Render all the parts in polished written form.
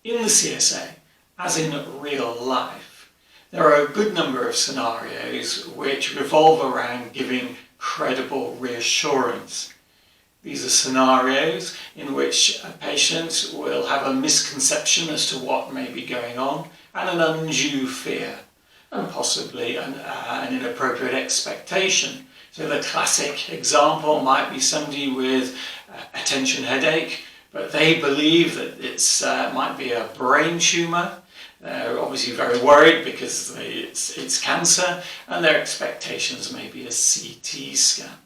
in the CSA, as in real life, there are a good number of scenarios which revolve around giving credible reassurance. These are scenarios in which a patient will have a misconception as to what may be going on and an undue fear, and possibly an inappropriate expectation. So the classic example might be somebody with a tension headache, but they believe that it might be a brain tumour. They're obviously very worried because it's cancer, and their expectations may be a CT scan.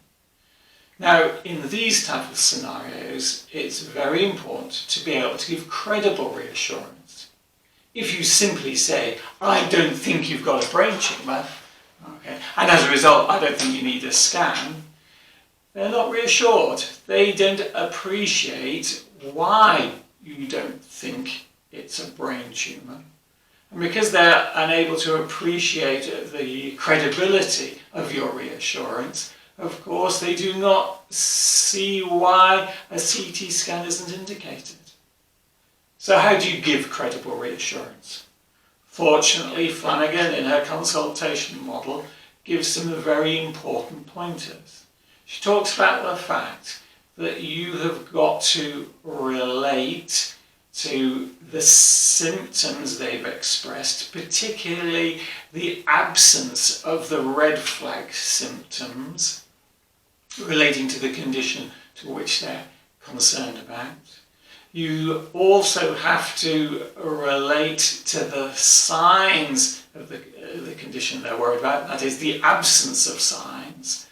Now, in these type of scenarios, it's very important to be able to give credible reassurance. If you simply say, I don't think you've got a brain tumour, okay, and as a result, I don't think you need a scan, they're not reassured. They don't appreciate why you don't think it's a brain tumour. And because they're unable to appreciate the credibility of your reassurance, of course, they do not see why a CT scan isn't indicated. So how do you give credible reassurance? Fortunately, Flanagan, in her consultation model, gives some very important pointers. She talks about the fact that you have got to relate to the symptoms they've expressed, particularly the absence of the red flag symptoms relating to the condition to which they're concerned about. You also have to relate to the signs of the condition they're worried about, that is the absence of signs.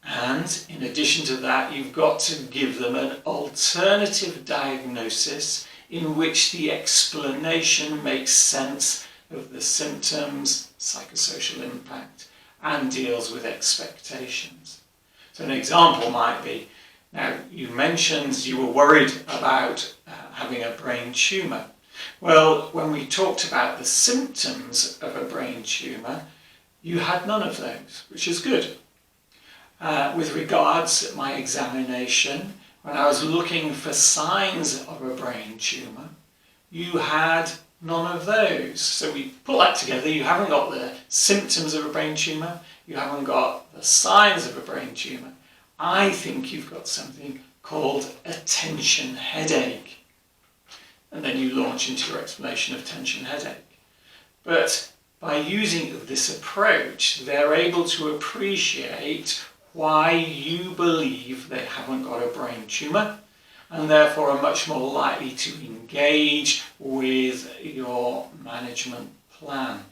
And in addition to that, you've got to give them an alternative diagnosis in which the explanation makes sense of the symptoms, psychosocial impact, and deals with expectations. So an example might be, now you mentioned you were worried about having a brain tumour. Well, when we talked about the symptoms of a brain tumour, you had none of those, which is good. With regards to my examination, when I was looking for signs of a brain tumour, you had none of those. So we put that together. You haven't got the symptoms of a brain tumour, you haven't got the signs of a brain tumour. I think you've got something called a tension headache. And then you launch into your explanation of tension headache. But by using this approach, they're able to appreciate why you believe they haven't got a brain tumour, and therefore are much more likely to engage with your management plan.